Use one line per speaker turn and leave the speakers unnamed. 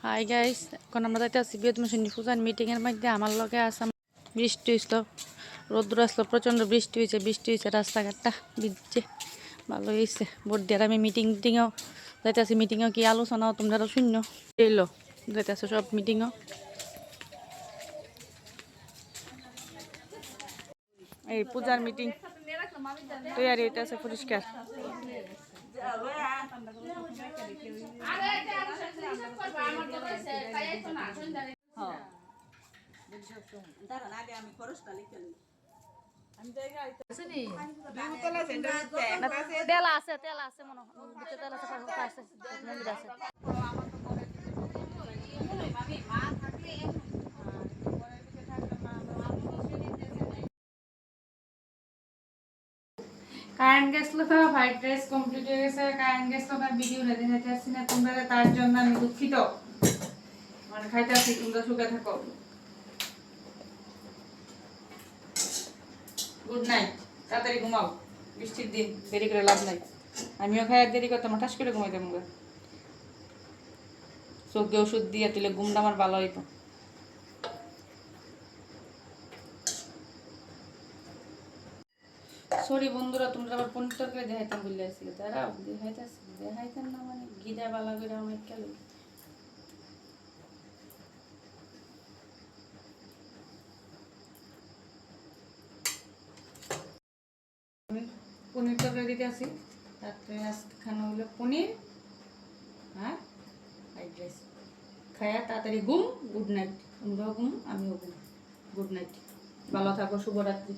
Hi guys, এখন আমরা যাইতে আছি বিয়দমশনী পূজার মিটিংয়ের মধ্যে। আমার লগে আসাম বৃষ্টি হয়েছিল, রৌদ্র আসলো, প্রচণ্ড বৃষ্টি হয়েছে, রাস্তাঘাটটা ভিজছে, ভালো হয়েছে। ভোট দিয়ে আমি মিটিংও যাইতে আছি। মিটিংও কি আলোচনাও তোমরা শূন্য এলো যাইতে আছে সব মিটিংও। এই পূজার মিটিং তৈরি হইতে আছে পরিষ্কার। তেল আছে মনে হয়, তেল আছে, মন্দির আছে। কারেন্ট গেছিল তো, ফ্রাইড রাইস কমপ্লিট হয়ে গেছে। কারেন্ট গেছিল না, ভিডিও দেখাইতে আসছি না তোমরা, তার জন্য আমি দুঃখিত। মানে খাইতে আসছি, তোমরা সুখে থাকো। গুড নাইট, তাড়াতাড়ি ঘুমাও, বৃষ্টির দিন দেরি করে লাভ নাই। আমিও খাই দেরি করতাম, ঠাস করে ঘুমাইতাম। চোখে ওষুধ দিয়ে তুলে ঘুমটা আমার ভালো হইতো। সরি বন্ধুরা, তোমরা আবার পনির তরকারি দেখাইতাম বললে আসছিলে, তারা দেখাইতাম না, মানে গিদা বালা করে আমার কেন। পনির তরকারি দিতে আসি, রাত্রে আজকে খানা হলো পনির আর ফ্রাইড রাইস। খায়া তাড়াতাড়ি ঘুম। গুড নাইট, তোমরাও ঘুম, আমিও ঘুম। গুড নাইট, ভালো থাকো, শুভরাত্রি।